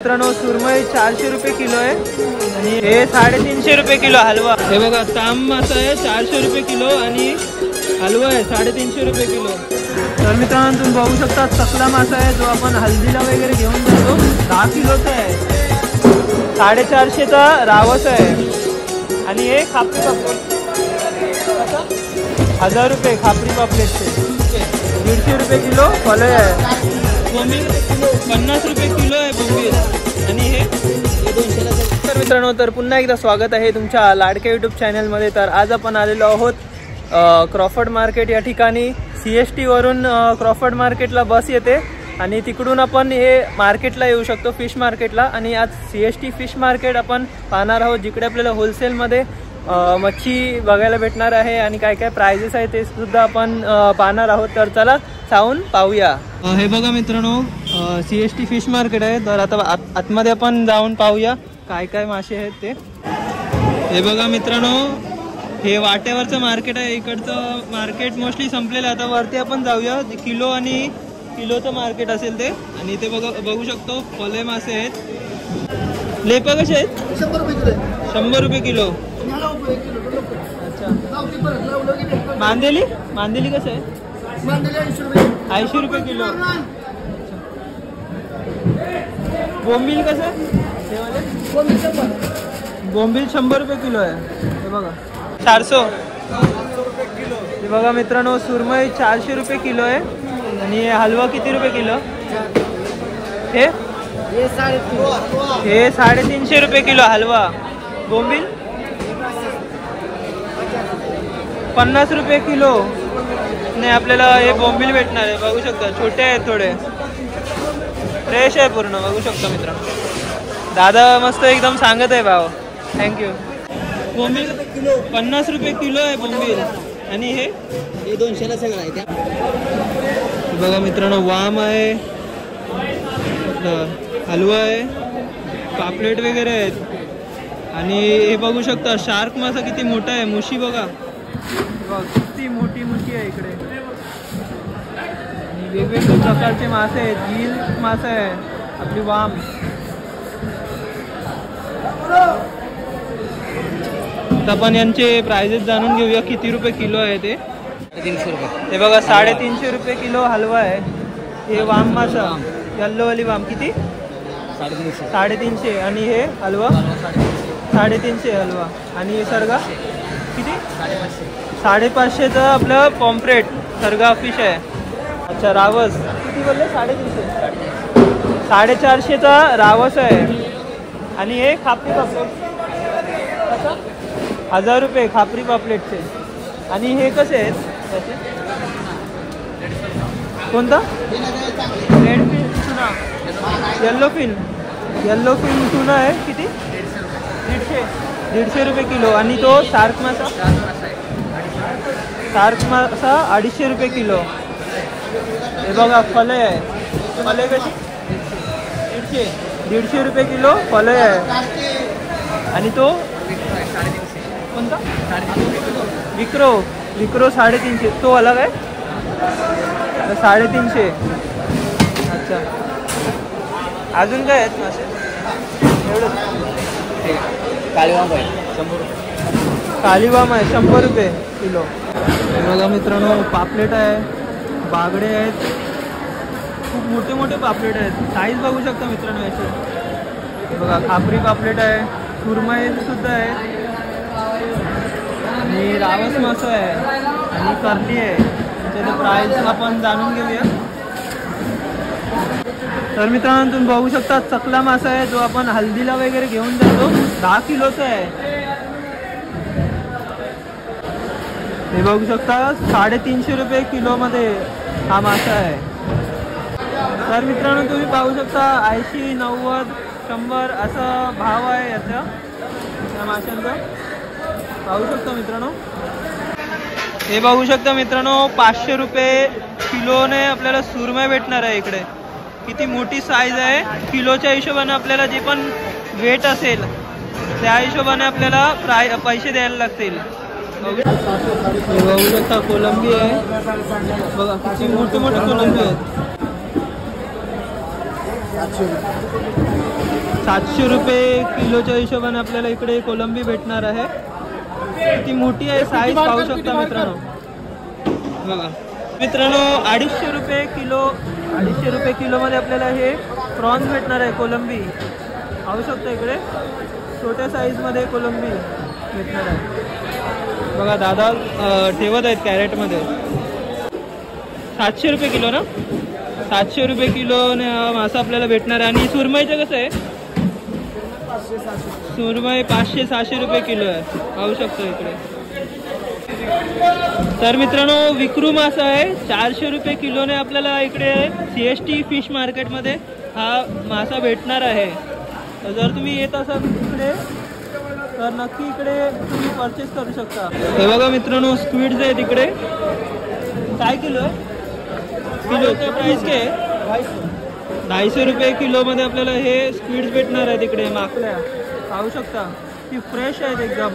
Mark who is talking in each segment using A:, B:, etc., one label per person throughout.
A: मित्रांनो सुरमई 400 रुपये किलो आहे आणि हे 350 रुपये किलो हलवा। हे बघा ताम मासा आहे 400 रुपये किलो आणि हलवा आहे 350 रुपये किलो। तर मित्रांनो तुम्ही बघू शकता चकला मासा आहे जो आपण हल्दीला वगैरे घेऊन जातो 10 किलोचा आहे 450चा रावस आहे। आणि हे खापरी पापलेट 1000 रुपये खापरी पापलेटचे 150 रुपये किलो फले आहे। बोंबील 50 रुपये किलो आहे बोंबील आणि हे 200ला। तर मित्रांनो तर पुन्हा एकदा स्वागत आहे तुमच्या लाडक्या यूट्यूब चॅनलमध्ये। तर आज आपण आलेलो आहोत क्रॉफर्ड मार्केट या ठिकाणी। CST वरून क्रॉफर्ड मार्केटला बस येते आणि तिकडून आपण हे मार्केटला येऊ शकतो फिश मार्केटला। आणि आज CST फिश मार्केट आपण पाहणार आहोत जिकडे आपल्याला होलसेलमध्ये मच्छी बघायला भेटणार आहे आणि काय काय प्राइजेस आहे ते सुद्धा आपण पाहणार आहोत। तर चला जाऊन पाहूया। हे बघा मित्रांनो CST फिश मार्केट आहे। तर आता आतमध्ये आपण जाऊन पाहूया काय काय मासे आहेत ते। हे बघा मित्रांनो हे वाट्यावरचं मार्केट आहे। इकडचं मार्केट मोस्टली संपलेलं आता वरती आपण जाऊया किलो आणि किलोचं मार्केट असेल ते। आणि ते बघू शकतो फले मासे आहेत। लेपा कसे आहेत 100 रुपये किलो। अच्छा मांदेली मांदेली कसं आहे 80 रुपये किलो। बोंबील कसं आहे बोंबील 100 रुपये किलो आहे। हे बघा 400 रुपये किलो। हे बघा मित्रांनो सुरमई 400 रुपये किलो आहे आणि हलवा किती रुपये किलो हे 350 रुपये किलो हलवा। बोंबील 50 रुपये किलो नाही आपल्याला हे बोंबील भेटणार आहे। बघू शकता छोटे आहेत थोडे फ्रेश आहे पूर्ण बघू शकता मित्रांनो। दादा मस्त एकदम सांगत आहे भाव थँक्यू। बोंबील 50 रुपये किलो आहे बोंबील आणि हे 200ला सगळं आहे। त्या बघा मित्रांनो वाम आहे हलवा आहे पापलेट वगैरे आहेत। आणि हे बघू शकता शार्क मासा किती मोठा आहे। मुशी बघा किती मोठी मुशी आहे इकडे। आणि वेगवेगळे प्रकारचे मासे आहेत। झील मासा आहे आपली वाम। आपण यांचे प्राइजेस जाणून घेऊया किती रुपये किलो आहे ते। 300 रुपये। हे बघा 350 रुपये किलो हलवा आहे। हे वाम मासा येल्लोवाली वाम किती 350 आणि हे हलवा 350 हलवा। आणि हे सरगा किती 550चं आपलं पॉम्फ्रेट सरगा फिश आहे। अच्छा रावस किती बोलले 350 450चा रावस आहे। आणि हे खापरी पापलेट 1000 रुपये खापरी पापलेटचे। आणि हे कसे आहेत त्याचे कोणता red fin tuna yellowfin tuna आहे किती 150 रुपये किलो। आणि तो शार्क मासा 250 रुपये किलो। हे बघा फले आहे फले कशी 150 रुपये किलो फले आहे। आणि तो कोणता विक्रो 350 तो अलग आहे 350। अच्छा अजून काय आहेत मासे एवढं कालीवाम आहे 100 रुपये कालीवाम आहे 100 रुपये किलो। बघा मित्रांनो पापलेट आहे बागडे आहेत खूप मोठे मोठे पापलेट आहेत। साईज बघू शकता मित्रांनो याची बघा खापरी पापलेट आहे सुरमई सुद्धा आहे आणि रावस मासा आहे आणि करली आहे। त्याचं प्राइस आपण जाणून घेऊया। तर मित्रांनो तुम्ही बघू शकता चकला मासा आहे जो आपण हल्दीला वगैरे घेऊन जातो 10 किलोचा आहे। हे बघू शकता 350 रुपये किलो मध्ये हा मासा आहे। तर मित्रांनो तुम्ही पाहू शकता 80 90 100 असा भाव आहे याचा या माशांचा पाहू शकता मित्रांनो। हे बघू शकता मित्रांनो 500 रुपये किलोने आपल्याला सुरमई भेटणार आहे इकडे। किती मोठी साईज आहे किलोच्या हिशोबाने आपल्याला जे पण वेट असेल त्या हिशोबाने आपल्याला पैसे द्यायला लागतील। बघू शकता कोलंबी आहे बघा किती मोठे मोठे कोलंबी आहेत। 700 रुपये किलोच्या हिशोबाने आपल्याला इकडे कोलंबी भेटणार आहे. किती मोठी आहे साईज पाहू शकता मित्रांनो. बघा मित्रांनो 250 रुपये किलो, 250 रुपये किलोमध्ये आपल्याला हे प्रॉन्स भेटणार आहे कोलंबी. पाहू शकता इकडे छोट्या साईजमध्ये कोलंबी भेटणार आहे. बघा दादा ठेवत आहेत कॅरेटमध्ये. 700 रुपये किलो ना, 700 रुपये किलोने मासा आपल्याला भेटणार आहे. आणि सुरमईचं कसं आहे, सुरमई 500-600 रुपये किलो आहे. पाहू शकतो इकडे. तर मित्रांनो विक्रू मासा आहे 400 रुपये किलोने आपल्याला इकडे CST फिश मार्केटमध्ये हा मासा भेटणार आहे. तर जर तुम्ही येत असाल इकडे तर नक्की इकडे तुम्ही परचेस करू शकता. हे बघा मित्रांनो स्क्विड्स आहेत इकडे. काय किलो आहे? किलोचं प्राईस काय आहे? 250 रुपये किलोमध्ये आपल्याला हे स्क्विड्स भेटणार आहेत इकडे. माकड्या पाहू शकता ती फ्रेश आहेत एकदम,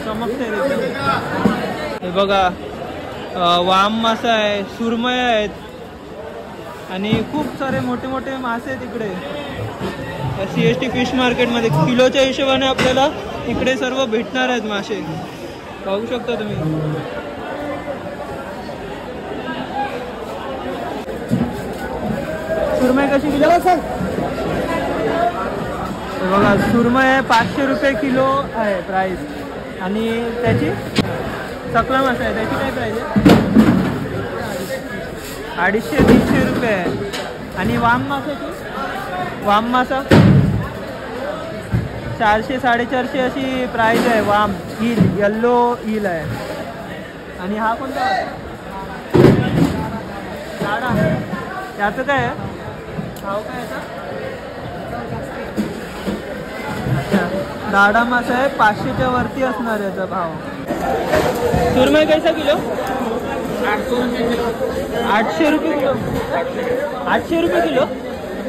A: चमकते एकदम. हे बघा वाम मासा आहे, सुरमई आहेत आणि खूप सारे मोठे मोठे मासे आहेत इकडे CST फिश मार्केटमध्ये. किलोच्या हिशोबाने आपल्याला इकडे सर्व भेटणार आहेत मासे. पाहू शकता तुम्ही. सुरमई कशी किलो? बघा सुरमई आहे 500 रुपये किलो आहे प्राईस. आणि त्याची सकला मासा आहे त्याची काय प्राईस आहे? 250-300 रुपये आहे. आणि वाम मासाची, वाम मासा 400-450 अशी प्राईस आहे. वाम ईल, येल्लो ईल आहे. आणि हा कोणता दाडा, त्याचं काय आहे भाव काय याचा? दाडा मासा आहे 500च्या वरती असणार याचा भाव. सुरमई कैसा किलो? 800 रुपये किलो. 800 रुपये किलो,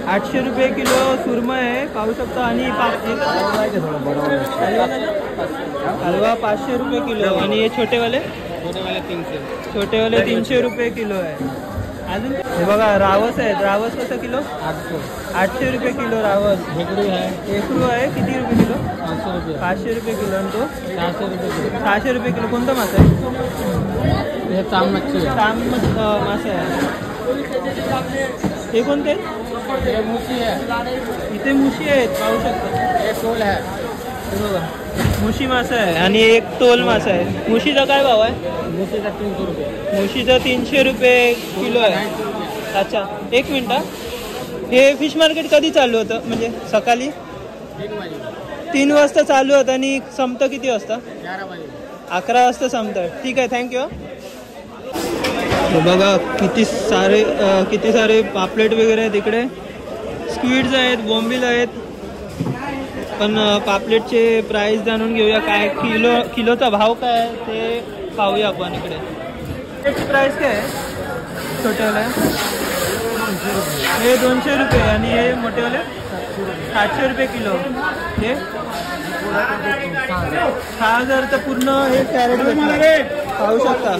A: 800 रुपये किलो सुरमई आहे पाहू शकता. आणि हलवा 500 रुपये किलो. आणि हे छोटेवाले 300, छोटेवाले 300 रुपये किलो आहे. अजून हे बघा रावस आहेत. रावस कसं किलो? 800 रुपये किलो रावस. हेकरू आहे किती रुपये किलो? 500 रुपये किलो. आणि तो 600 रुपये किलो. कोणता मासा आहे? हे ताम मच्छी, ताम मासा आहे. हे कोणते? मुशी आहे. इथे मुशी आहेत पाहू शकता. एक टोल आहे बघा, मुशी मासा आहे. आणि एक टोल मासा आहे. मुशीचा काय भाव आहे? मुशीचा 300 रुपये. मुशीचा 300 रुपये किलो आहे. अच्छा एक मिनटं. हे फिश मार्केट कधी चालू होतं? म्हणजे सकाळी 3 वाजता चालू होतं आणि संपतं किती वाजता? 11 वाजता संपतं. ठीक आहे थँक्यू. बघा किती सारे पापलेट वगैरे आहेत इकडे. स्क्विड्स आहेत, बोंबील आहेत. पण पापलेटचे प्राईस जाणून घेऊया. काय किलोचा भाव काय आहे ते पाहूया आपण इकडे. त्याची प्राईस काय आहे? छोटेवाले हे 200 रुपये. आणि हे मोठेवाले 700 रुपये किलो. हे 6000 तर पूर्ण हे कॅरेट भेटणार पाहू शकता.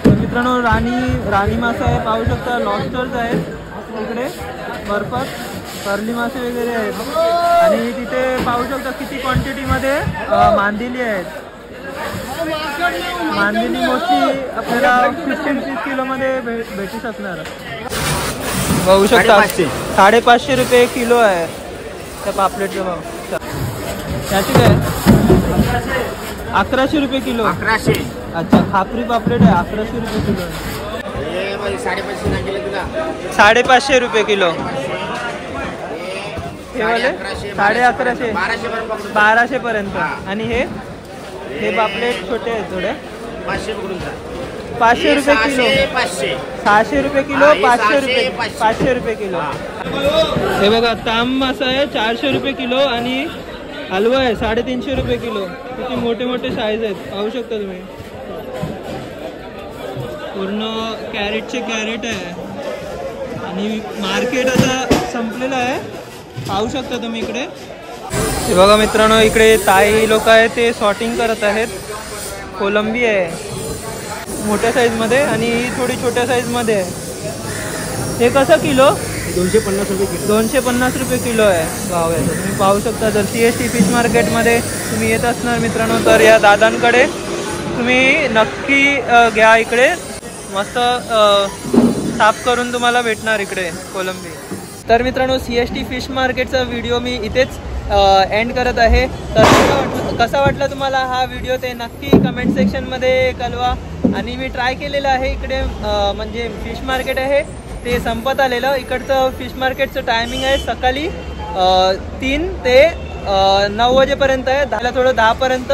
A: मित्रांनो राणी मासा आहे पाहू शकता. लॉबस्टर्स आहेत इकडे बर्फात. कर्ली मासे वगैरे आहेत. आणि तिथे पाहू शकता किती क्वांटिटीमध्ये मांदेली आहेत. मांदेली मोठी आपल्याला 15-20 किलोमध्ये भेटू शकणार. पाहू शकता 550 रुपये किलो आहे त्या पापलेटचा भाव. त्याची काय 1100 रुपये किलो. 1100. अच्छा खापरी पापलेट आहे 1100 रुपये किलो. 550 रुपये किलो. हे वाले 1150, 1200 पर्यंत. आणि हे पापलेट छोटे आहेत थोडे. 500 रुपये किलो. 600 रुपये किलो. 500 रुपये किलो. हे बघा ताम मासा आहे 400 रुपये किलो. आणि हलवा आहे 350 रुपये किलो. किती मोठे मोठे साईज आहेत पाहू शकता तुम्ही. पूर्ण कॅरेटचे कॅरेट आहे. आणि मार्केट आता संपलेलं आहे पाहू शकता तुम्ही इकडे. हे बघा मित्रांनो इकडे ताई लोक आहेत ते सॉर्टिंग करत आहेत. कोलंबी आहे मोठ्या साईजमध्ये आणि ही थोडी छोट्या साईजमध्ये आहे. हे कसं किलो?
B: 250 रुपये किलो.
A: 250 रुपये किलो आहे भाव आहे. तुम्ही पाहू शकता जर CST फिश मार्केटमध्ये तुम्ही येत असणार मित्रांनो तर या दादांकडे तुम्ही नक्की घ्या. इकडे मस्त साफ करून तुम्हाला भेटणार इकडे कोलंबी. तर मित्रांनो CST फिश मार्केटचा व्हिडिओ मी इथेच एंड करत आहे. तर कसा वाटला तुम्हाला हा व्हिडिओ ते नक्की कमेंट सेक्शनमध्ये कळवा. आणि मी ट्राय केलेलं आहे इकडे म्हणजे फिश मार्केट आहे ते संपत आलेलं. इकडचं फिश मार्केटचं टायमिंग आहे सकाळी 3 ते 9 वाजेपर्यंत आहे. थोडं 10 पर्यंत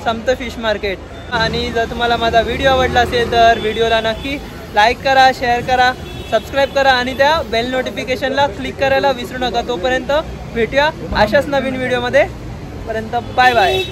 A: संपतं फिश मार्केट. आणि जर तुम्हाला माझा व्हिडिओ आवडला असेल तर व्हिडिओला नक्की लाईक करा, शेअर करा, सबस्क्राईब करा आणि त्या बेल नोटिफिकेशनला क्लिक करायला विसरू नका. तोपर्यंत भेटूया अशाच नवीन व्हिडिओमध्ये. पर्यंत बाय बाय.